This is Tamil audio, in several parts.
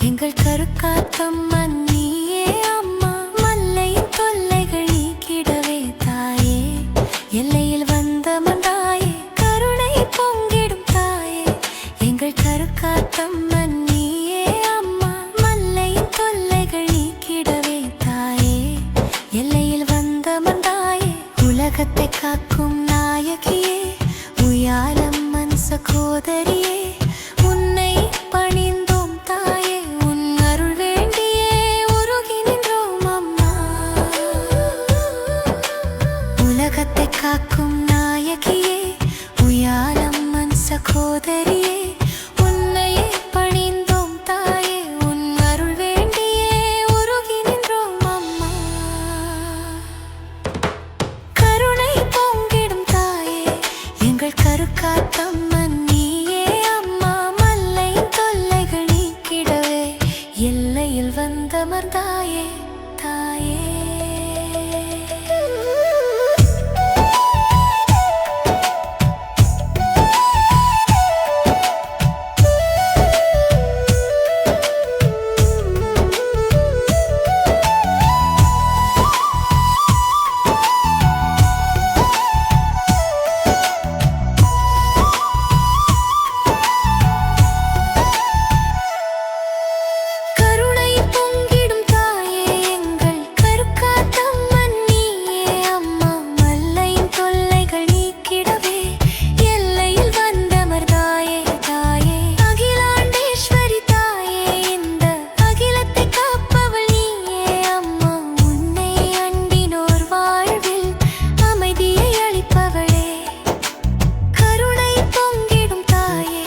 எங்கள் கருக்காத்தம்மா நீயே அம்மா. மல்லையின் தொல்லைகள் நீக்கிடவே தாயே, எல்லையில் வந்தமர்ந்தாயே, கருணை பொங்கிடும் தாயே. எங்கள் கருக்காத்தம்மா நீயே அம்மா. மல்லையின் தொல்லைகள் நீக்கிடவே தாயே, எல்லையில் வந்தமர்ந்தாயே. உலகத்தை காக்கும் நாயகியே, உயாலம்மன் சகோதரியே, உன்னை பணிந்தோம் தாயே, உன் அருள் வேண்டியே உருகி நின்றோம் அம்மா. உலகத்தை காக்கும் நாயகியே, உயாலம்மன் சகோதரியே, உன்னை பணிந்தோம் தாயே, உன் அருள் வேண்டியே உருகி நின்றோம் அம்மா. கருணை பொங்கிடும் தாயே, எங்கள் கருக்காத்தம்மன் நீயே அம்மா. மல்லையின் தொல்லைகள் நீக்கிடவே, எல்லையில் வந்தமர்ந்தாயே தாயே. கருணை பொங்கிடும் தாயே, எங்கள் கருக்காத்தம்மன் நீயே அம்மா. மல்லையின் தொல்லைகள் நீக்கிடவே, எல்லையில் வந்தமர்ந்தாயே தாயே. அகிலாண்டேஸ்வரி தாயே, இந்த அகிலத்தை காப்பவள் நீயே அம்மா. உன்னை அண்டினோர் வாழ்வில் அமைதியை அளிப்பவளே. கருணை பொங்கிடும் தாயே,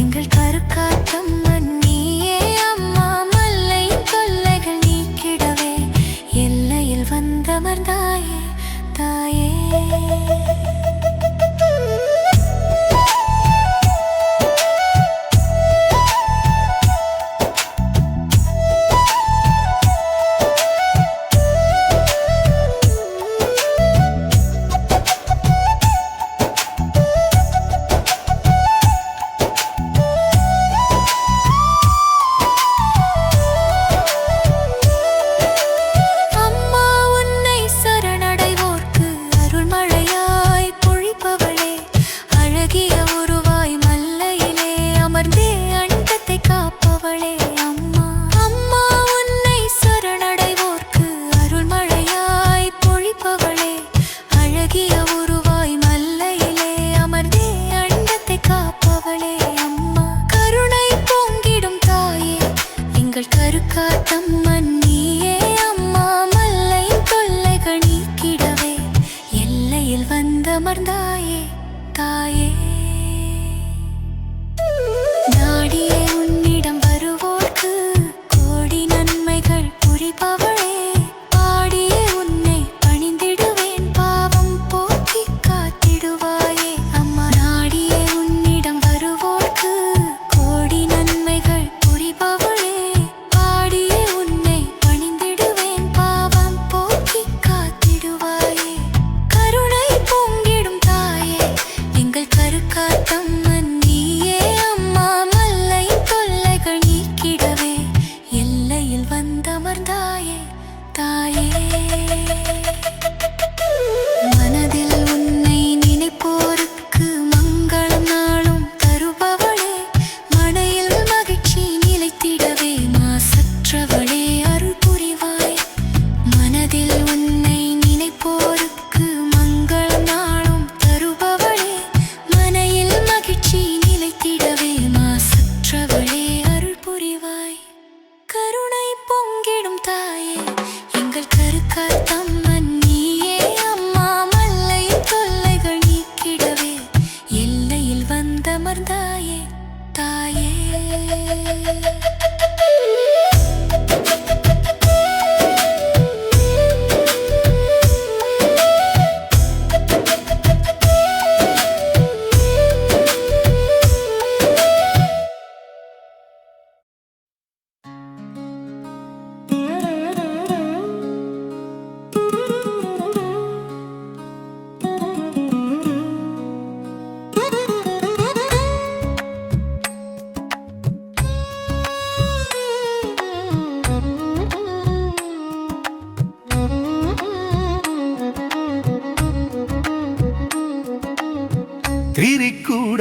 எங்கள் கருக்காத்தம்மன் நீயே அம்மா. மல்லையின் தொல்லைகள் நீக்கிடவே, எல்லையில் வந்தமர்ந்தாயே தாயே. அம்மா உன்னை சரணடைவோர்க்கு அருள்மழையாய் பொழிப்பவளே, அழகிய உருவாய் மல்லையிலே அமர்ந்தே அண்டத்தை காப்பவளே அம்மா. அம்மா உன்னை சரணடைவோர்க்கு அருள்மழையாய் பொழிப்பவளே, அழகிய உருவாய் மல்லையிலே அமர்ந்தே அண்டத்தை காப்பவளே அம்மா. கருணை பொங்கிடும் தாயே, எங்கள் கருக்காத்தம்மன் நீயே அம்மா. மல்லையின் தொல்லைகள் நீக்கிடவே, எல்லையில் வந்தமர்ந்தாயே தாயே. நாடியே உன்னிடம் வருவோர்க்கு கோடி நன்மைகள் புரிபவளே, பாடியே உன்னை பணிந்திடுவேன், பாவம் போக்கி காத்திடுவாயே அம்மா. நாடியே உன்னிடம் வருவோர்க்கு கோடி நன்மைகள் புரிபவளே, பாடியே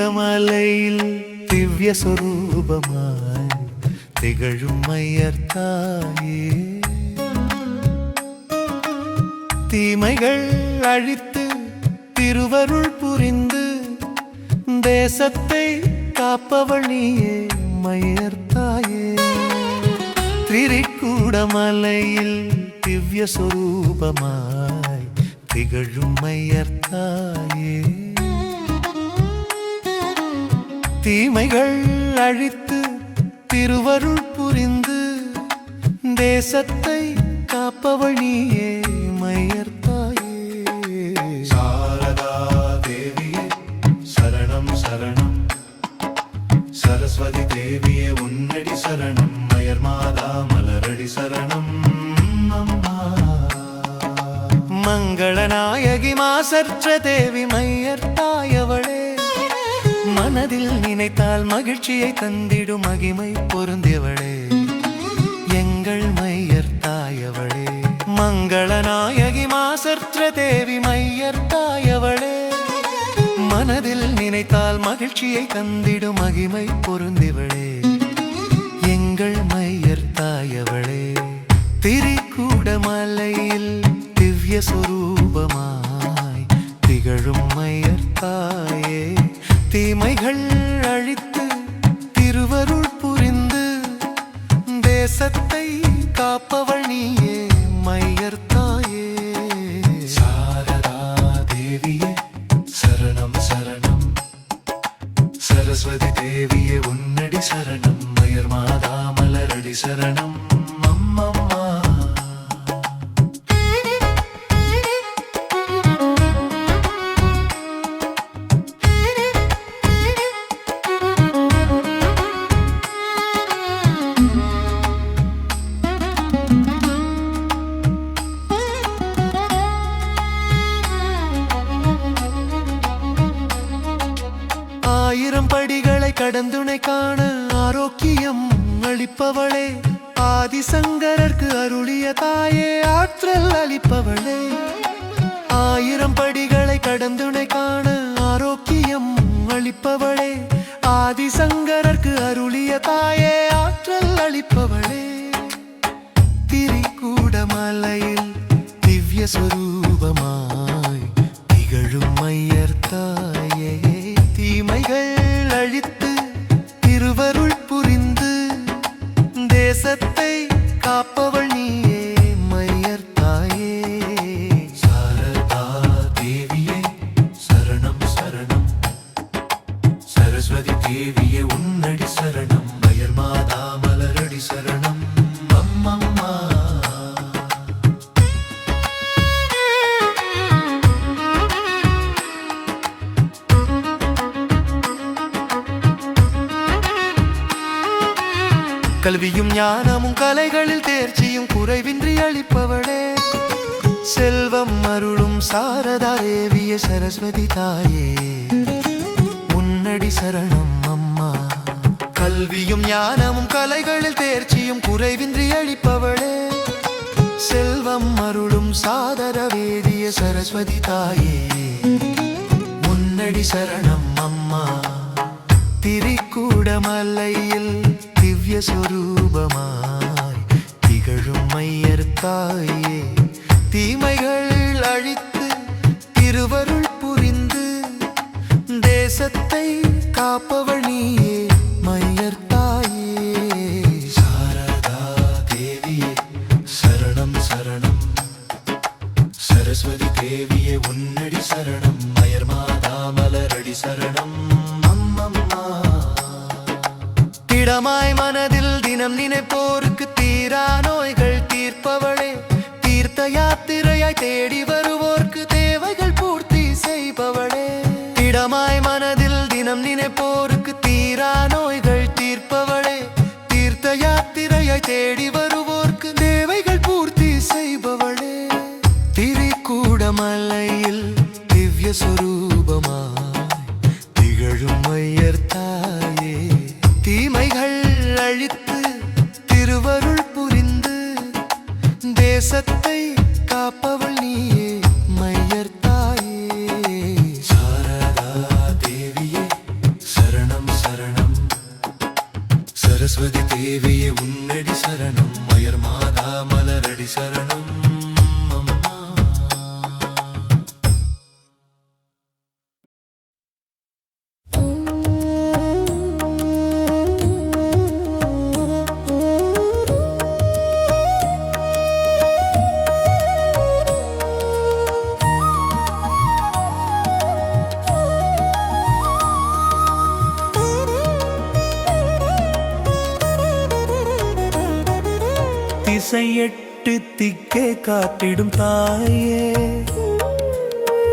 திரிகூடமலையில் திவ்ய சொரூபமாய் திகழும் மையர்த்தாயே தீமைகள் அழித்து திருவருள் புரிந்து தேசத்தை காப்பவள் நீயே மையர்த்தாயே திரிகூடமலையில் திவ்ய சொரூபமாய் திகழும் மையர்த்தாயே தீமைகள் அழித்து திருவருள் புரிந்து தேசத்தை காப்பவள் நீயே மையர்த்தாயே சாரதா தேவியே சரணம் சரணம் சரஸ்வதி தேவியே உன்னடி சரணம் மயர் மாதா மலரடி சரணம் அம்மா மங்களநாயகி மாசற்ற தேவி மையர்த்தாயவளே மனதில் நினைத்தால் மகிழ்ச்சியை தந்திடும் மகிமை பொருந்தியவளே எங்கள் மையர்த்தாயவளே மங்களநாயகி மாசற்ற தேவி மையர்த்தாயவளே மனதில் நினைத்தால் மகிழ்ச்சியை தந்திடும் மகிமை பொருந்தியவளே எங்கள் மையர்த்தாயவளே திரிகூடமலையில் திவ்ய சொரூபமாய் திகழும் மையர்த்தாயே தீமைகள் அழித்து திருவருள் புரிந்து தேசத்தை காப்பவள் நீயே மையர்த்தாயே சாரதா தேவியே சரணம் சரணம் சரஸ்வதி தேவியே உன்னடி சரணம் மயர் மாதா மலரடி சரணம் அம்மம்மா ஆயிரம் படிகளை கடந்துனை காண ஆரோக்கியம் அளிப்பவளே ஆதிசங்கரர்க்கு அருளிய தாயே ஆற்றல் அளிப்பவளே ஆயிரம் படிகளை கடந்துனை காண ஆரோக்கியம் அளிப்பவளே ஆதிசங்கரர்க்கு அருளிய தாயே ஆற்றல் அளிப்பவளே திரிகூடமலையில் திவ்ய சொரூபமாய் திகழும் மையர்த்தாயே தீமைகள் அழித்து திருவருள் புரிந்து தேசத்தை காப்பவள் நீயே மையர்த்தாயே சாரதா தேவியே சரணம் சரணம் சரஸ்வதி தேவியே உன்னடி சரணம் மயர் மாதா மலரடி சரணம் அம்மம்மா கல்வியும் ஞானமும் கலைகளில் தேர்ச்சியும் குறைவின்றி அளிப்பவளே செல்வம் அருளும் சாரதா தேவிய சரஸ்வதி தாயே உன்னடி சரணம் அம்மா கல்வியும் ஞானமும் கலைகளில் தேர்ச்சியும் குறைவின்றி அளிப்பவளே செல்வம் அருளும் சாதர வேதிய சரஸ்வதி தாயே உன்னடி சரணம் அம்மா திரிகூடமலையில் திவ்ய சொரூபமாய் திகழும் மையர்த்தாயே தீமைகள் அழித்து திருவருள் புரிந்து தேசத்தை காப்பவள் நீயே மையர்த்தாயே சாரதா தேவியே சரணம் சரணம் சரஸ்வதி தேவியே உன்னடி சரணம் மயர் மாதா மலரடி சரணம் அம்மம்மா திடமாய் மனதில் தினம் நினைப்போருக்கு தீரா நோய்கள் தீர்ப்பவளே தீர்த்த யாத்திரையாய் தேடி வருவோர்க்கு தேவைகள் பூர்த்தி செய்பவளே திடமாய் மனதில் தினம் நினைப்போருக்கு தீரா நோய்கள் தீர்ப்பவளே தீர்த்த யாத்திரையாய் தேடி வருவோர்க்கு தேவைகள் பூர்த்தி செய்பவளே திரிகூடமலையில் திவ்ய சொரூபமாய் திகழும் மையர்த்தாயே தீமைகள் அழித்து திருவருள் புரிந்து தேசத்தை காப்பவள் நீயே மையர்த்தாயே சாரதா தேவியே தேவியே உன்னடி சரணம் மயர் மாதா மலரடி சரணம் அம்மா. திசையெட்டு திக்கே காத்திடும் தாயே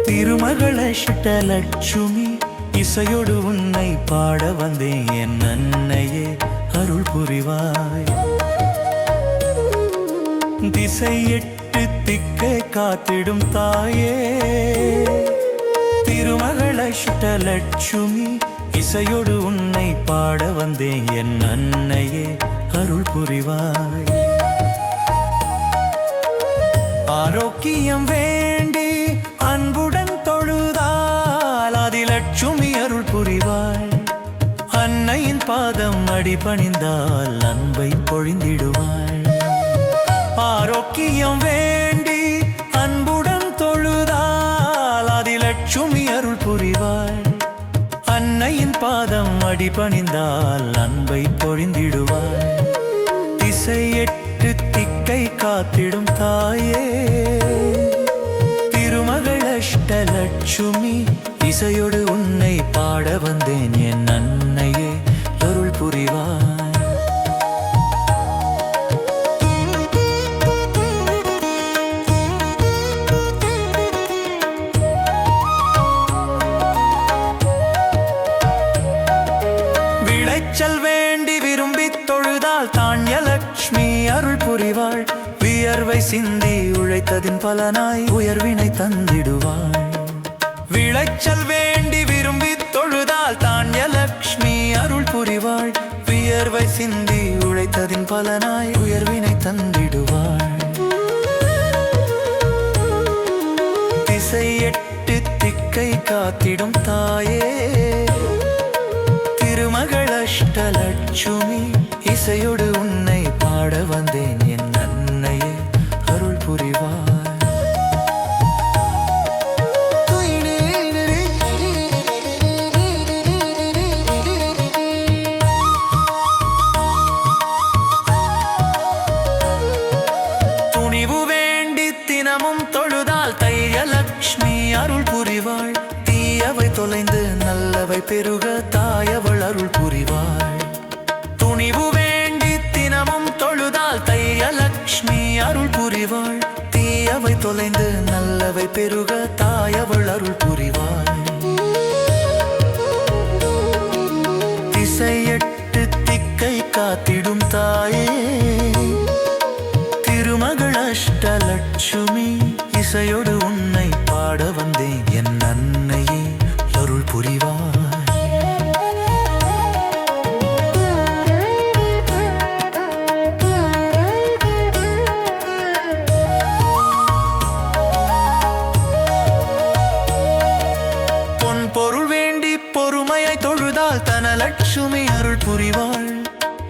திருமகள் அஷ்டலட்சுமி இசையோடு உன்னை பாட வந்தேன் என் அன்னையே அருள் புரிவாய். திசையெட்டு திக்கே காத்திடும் தாயே திருமகள் அஷ்டலட்சுமி இசையோடு உன்னை பாட வந்தேன் என் அன்னையே அருள் புரிவாய். ஆரோக்கியம் வேண்டி அன்புடன் தொழுதால் அதிலட்சுமி அருள் புரிவாள். அன்னையின் பாதம் அடிபணிந்தால் அன்பை பொழிந்திடுவாள். ஆரோக்கியம் வேண்டி அன்புடன் தொழுதால் அதிலட்சுமி அருள் புரிவாள். அன்னையின் பாதம் அடிபணிந்தால் அன்பை பொழிந்திடுவாள். திசையெட்டு திக்கை காத்திடும் தாயே திருமகள் அஷ்டலட்சுமி இசையோடு உன்னை பாட வந்தேன் என் அன்னையே அருள் புரிவாய். விளைச்சல் வேண்டி விரும்பி தொழுதால் தான்யலட்சுமி அருள் புரிவாள். வியர்வை சிந்தி உழைத்ததின் பலனாய் உயர்வினை தந்திடுவாள். விளைச்சல் வேண்டி விரும்பி தொழுதால் தான்யலட்சுமி அருள் புரிவாள். வியர்வை சிந்தி உழைத்ததின் பலனாய் உயர்வினை தந்திடுவாள். திசையெட்டு திக்கை காத்திடும் தாயே திருமகள் அஷ்டலட்சுமி இசையோடு உன்னை பாட வந்தேன் என் அன்னையே அருள் புரிவாய். துணிவு வேண்டி தினமும் தொழுதால் தையலட்சுமி அருள் புரிவாள். தீயவை தொலைந்து நல்லவை பெருக தாயவள் அருள் புரிவாள். துணிவு வேண்டி தினமும் தொழுதால் தையலட்சுமி அருள் புரிவாள். தீயவை தொலைந்து நல்லவை பெருக தாயவள் அருள் புரிவாள். திசையெட்டு திக்கை காத்திடும் தாயே திருமகள் அஷ்டலட்சுமி இசையோடு உன்னை பாட வந்தேன் என் அன்னையே அருள் புரிவாய். பொன் பொருள் வேண்டி பொறுமையை தொழுதால் தனலட்சுமி அருள் புரிவாள்.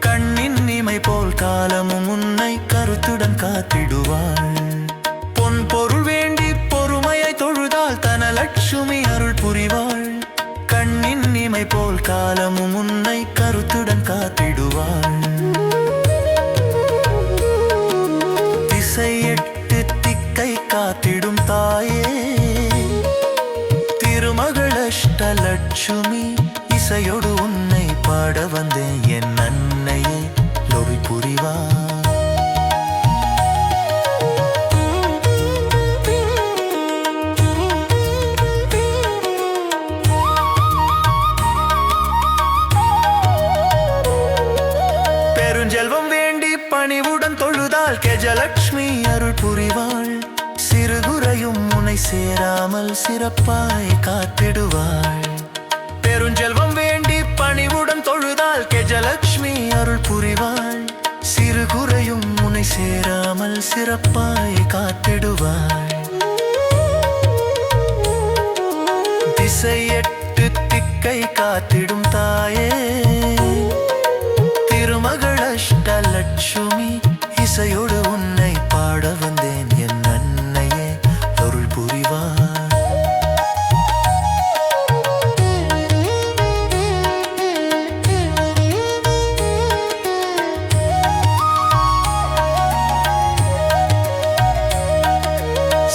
கண்ணின் இமை போல் காலமும் உன்னை கருத்துடன் காத்திடுவாள். பொன் பொருள் வேண்டி பொறுமையை தொழுதால் தனலட்சுமி அருள் புரிவாள். கண்ணின் இமை போல் காலமும் உன்னை கருத்துடன் காத்திடுவாள். திசையெட்டு திக்கை காத்திடும் தாயே திருமகள் அஷ்டலட்சுமி இசையோடு உன்னை பாட வந்தேன் என் அன்னையே அருள் புரிவாய். பெருஞ்செல்வம் வேண்டி பணிவுடன் தொழுதால் கெஜலட்சுமி அருள் புரிவாள். சிறுகுறையும் உன்னை சேராமல் சிறப்பாய் காத்திடுவாள். பெருஞ்செல்வம் வேண்டி பணிவுடன் தொழுதால் கெஜலட்சுமி அருள் புரிவாள். சிறுகுறையும் உன்னை சேராமல் சிறப்பாய் காத்திடுவாள். திசையெட்டு திக்கை காத்திடும் தாயே திருமகள் இசையோடு உன்னை பாட வந்தேன் என் அன்னையே அருள் புரிவாய்.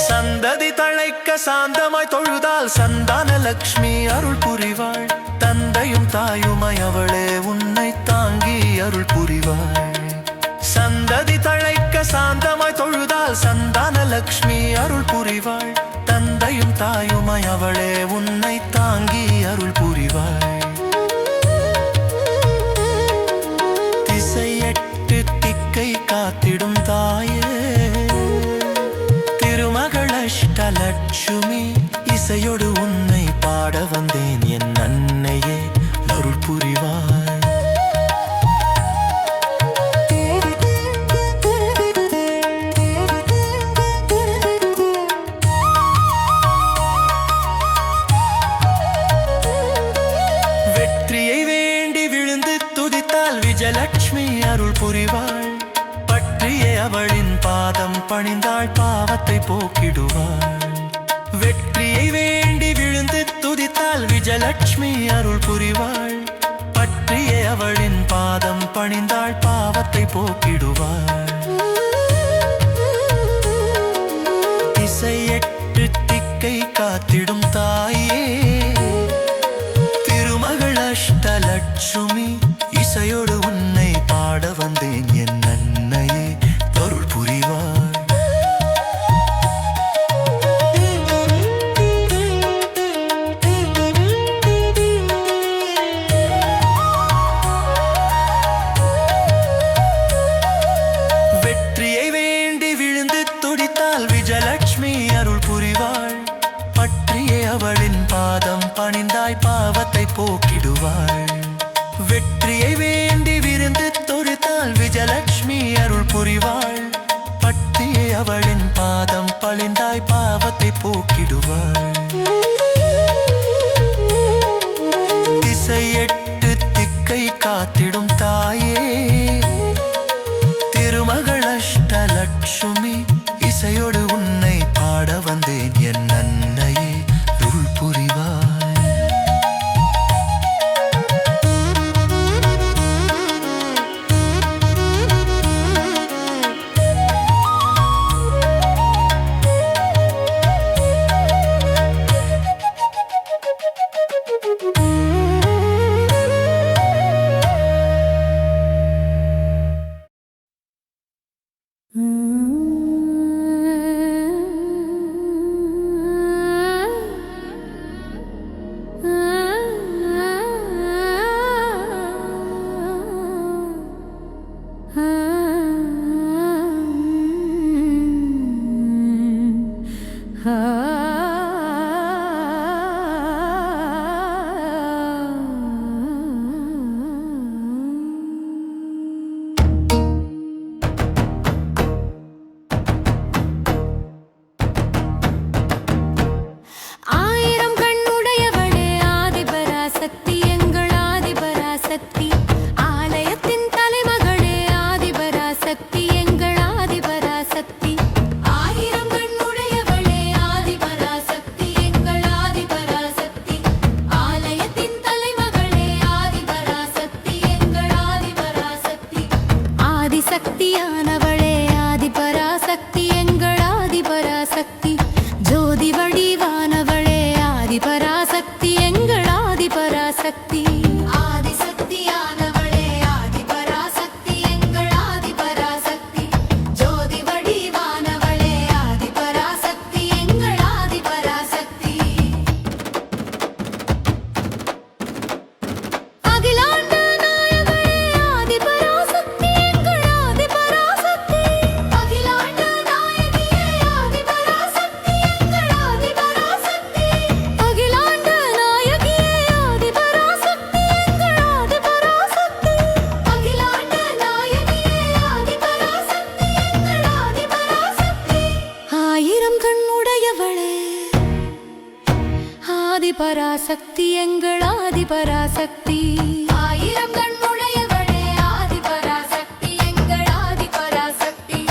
சந்ததி தழைக்க சாந்தமாய் தொழுதால் சந்தான லக்ஷ்மி அருள் புரிவாள். தந்தையும் தாயுமாய் அவளே உன்னை தாங்கி அருள் புரிவாள். சந்ததி தழைக்க சாந்தமாய் தொழுதால் சந்தான லக்ஷ்மி அருள் புரிவாள். தந்தையும் தாயுமாய் அவளே உன்னை தாங்கி அருள் புரிவாள். திசையெட்டு திக்கை காத்திடும் தாயே அஷ்டலட்சுமி இசையோடு உன்னை பாட வந்தேன் என் அன்னையே அருள் புரிவாய். வெற்றியை வேண்டி விழுந்து துதித்தால் விஜயலட்சுமி அருள் புரிவாள். பற்றியே அவளின் பாதம் பணிந்தாள் பாவத்தை போக்கிடுவாள். வெற்றியை வேண்டி விழுந்து துதித்தால் விஜயலட்சுமி அருள் புரிவாள். பற்றியே அவளின் பாதம் பணிந்தாள் பாவத்தை போக்கிடுவாள். இசையெட்டு திக்கை காத்திடும் தாயே திருமகள் அஷ்டலட்சுமி இசையோடு உன்னை பாட வந்தேன் என் அன்னையே அருள் புரிவாய். வெற்றியை வேண்டி விழுந்து துடித்தால் விஜயலட்சுமி அருள் புரிவாள். பற்றியே அவளின் பாதம் பணிந்தாய் பாவத்தை போக்கிடுவாள். வெற்றியை வேண்டி விருந்து துடித்தால் விஜயலட்சுமி அருள் புரிவாள். பற்றியே அவளின் பாதம் பணிந்தாய் பாவத்தை போக்கிடுவாள். திசையெட்டு திக்கை காத்திடும் தாயே திருமகள் அஷ்டலட்சுமி இசையோடு உன்னை பாட வந்தேன் என் அன்னையே அருள் புரிவாய். பராசக்தி எங்கள் ஆதி பராசக்தி. ஆயிரம் கண்ணுடையவளே ஆதி பராசக்தி எங்கள் ஆதி பராசக்தி.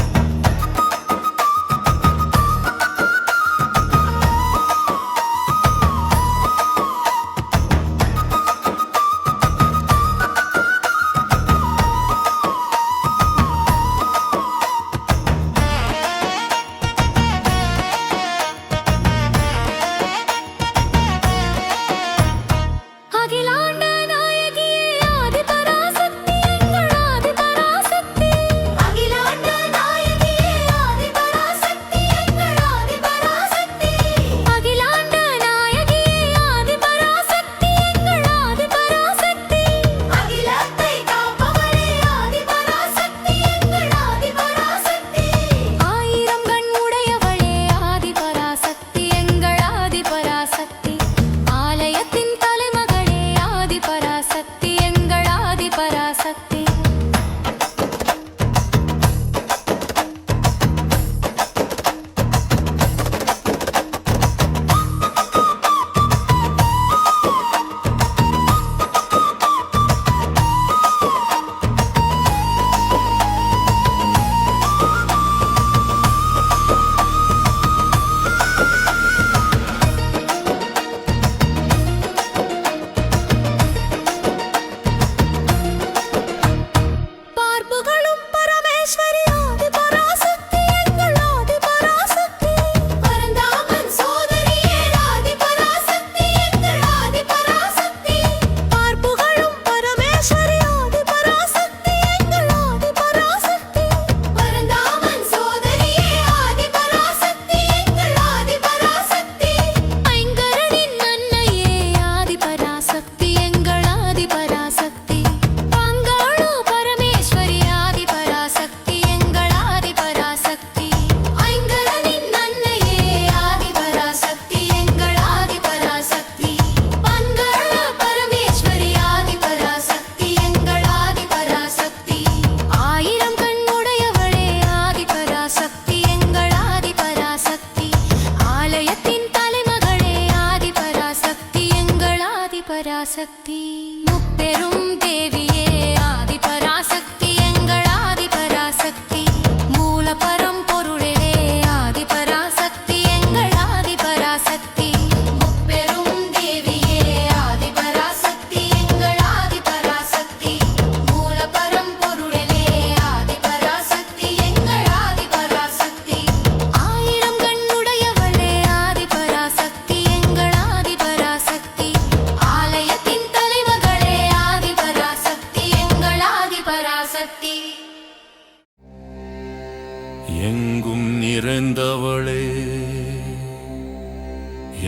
பராசக்தி முப்பெரும் தேவியே ஆதி பராசக்தி எங்கள் ஆதி பராசக்தி மூல பரம்பொருளே ஆதி பராசக்தி எங்கள் ஆதி பராசக்தி முப்பெரும் தேவியே ஆதி பராசக்தி எங்கள் ஆதி பராசக்தி மூல பரம்பொருளே ஆதி பராசக்தி எங்கள் ஆதி பராசக்தி ஆயிரம் கண்ணுடையவளே ஆதி பராசக்தி எங்கள் ஆதி பராசக்தி ஆலயத்தின் தலைமகளே ஆதி பராசக்தி எங்கள் ஆதி பராசக்தி எங்கும் நிறைந்தவளே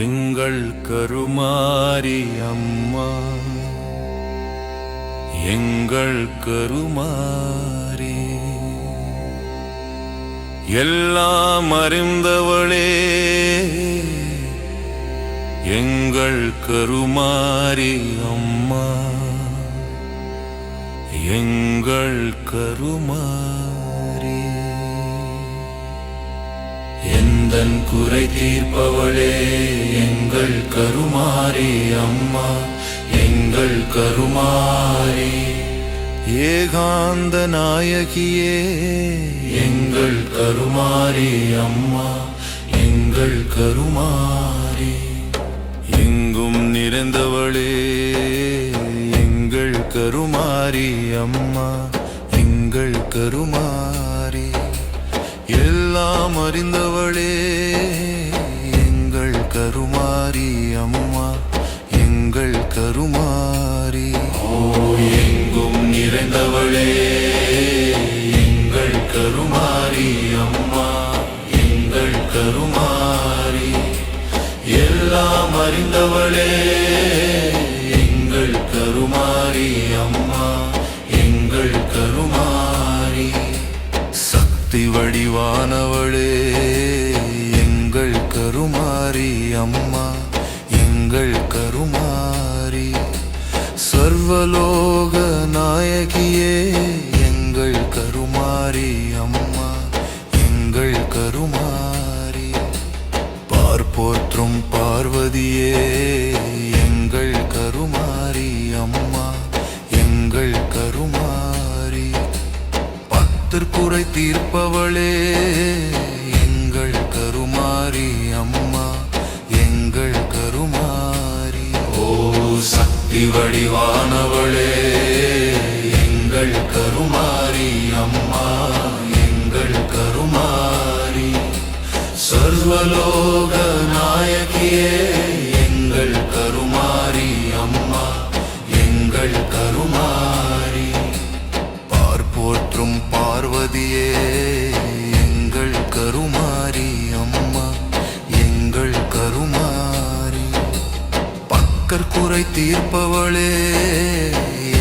எங்கள் கருமாரி அம்மா எங்கள் கருமாரி எல்லாம் அறிந்தவளே எங்கள் கருமாரி அம்மா எங்கள் கருமாரி எந்தன் குறை தீர்ப்பவளே எங்கள் கருமாரி அம்மா எங்கள் கருமாரி ஏகாந்த நாயகியே எங்கள் கருமாரி அம்மா எங்கள் கருமாரி எங்கும் நிறைந்தவளே எங்கள் கருமாரி அம்மா எங்கள் கருமாரி எல்லாம் அறிந்தவளே எங்கள் கருமாரி அம்மா எங்கள் கருமாரி எங்கும் நிறைந்தவளே எங்கள் கருமாரி அம்மா எங்கள் கருமாரி எல்லாம் அறிந்தவளே எங்கள் கருமாரி அம்மா எங்கள் கருமாரி சக்தி வடிவானவளே எங்கள் கருமாரி அம்மா எங்கள் கருமாரி சர்வலோக நாயகியே எங்கள் கருமாரி அம்மா எங்கள் கருமாரி பார்ப்போற்றும் பார்வதியே எங்கள் கருமாரி அம்மா எங்கள் கருமாரி பத்திற்குறை தீர்ப்பவளே எங்கள் கருமாரி அம்மா எங்கள் கருமாரி ஓ சக்தி வடிவானவளே எங்கள் கருமாரி அம்மா எங்கள் கருமாரி சர்வலோக நாயகியே எங்கள் கருமாரி அம்மா எங்கள் கருமாரி பார்ப்போற்றும் பார்வதியே எங்கள் கருமாரி அம்மா எங்கள் கருமாரி பக்கற்குறை தீர்ப்பவளே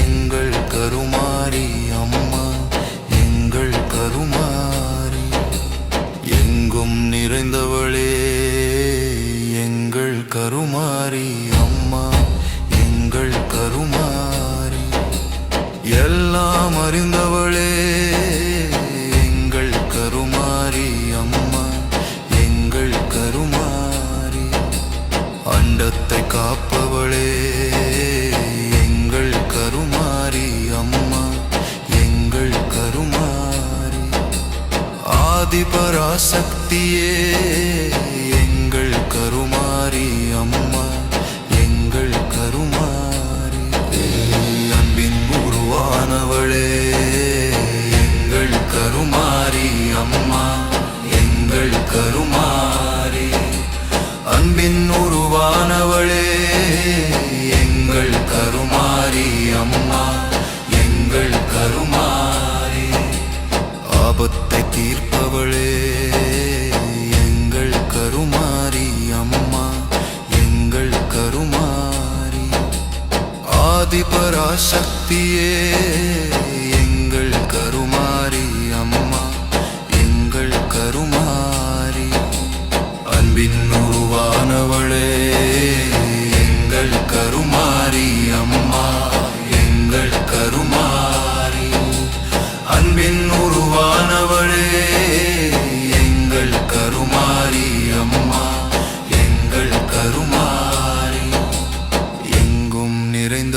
எங்கள் கருமாரி அம்மா எங்கள் கருமாரி எங்கும் நிறைந்தவளே எங்கள் கருமாரி அம்மா எங்கள் கருமாரி எல்லாம் அறிந்தவளே எங்கள் கருமாரி அம்மா எங்கள் கருமாரி அண்டத்தை காப்பவளே எங்கள் கருமாரி அம்மா எங்கள் கருமாரி ஆதி பராசக்தியே எங்கள் கருமாரி அம்மா எங்கள் கருமாரி அன்பின் உருவானவளே எங்கள் கருமாரி அம்மா எங்கள் கருமாரி அன்பின் உருவானவளே எங்கள் கருமாரி அம்மா எங்கள் கருமாரி ஆபத்தை தீர்ப்பவளே எங்கள் கருமாரி அம்மா எங்கள் கருமாரி ஆதி பராசக்தியே எங்கள் கருமாரி அம்மா எங்கள் கருமாரி அன்பின் உருவானவளே எங்கள் கருமாரி அம்மா எங்கள் கருமாரி அன்பின் உருவானவளே எங்கள் கருமாரி அம்மா எங்கள் கருமாரி எங்கும் நிறைந்த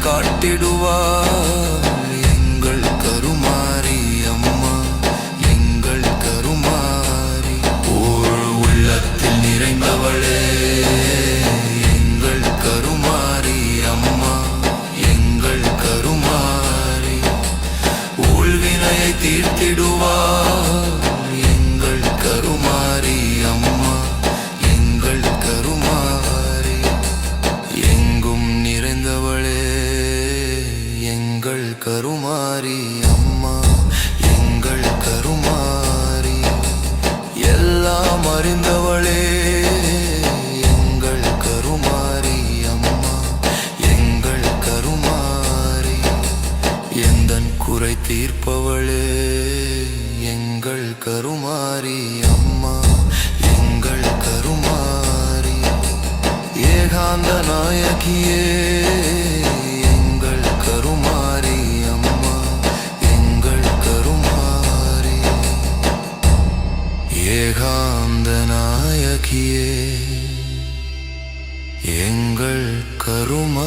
காட்டிடுவாள் எங்கள் கருமாரி அம்மா எங்கள் கருமாரி ஓர் உள்ளத்தில் நிறைந்தவளே எங்கள் கருமாரி அம்மா எங்கள் கருமாரி ஊழ்வினையை தீர்த்திடுவாள் எங்கள் கருமாரி அம்மா எங்கள் கருமாரி எங்கும் நிறைந்தவளே எங்கள் கருமாரி அம்மா எங்கள் கருமாரி எல்லாம் அறிந்தவளே எங்கள் கருமாரி அம்மா எங்கள் கருமாரி எந்தன் குறை தீர்ப்பவளே எங்கள் கருமாரி அம்மா எங்கள் கருமாரி ஏகாந்த நாயகியே எங்கள் கருமாரி அம்மா எங்கள் கருமாரி ஏகாந்த நாயகியே எங்கள் கருமாரி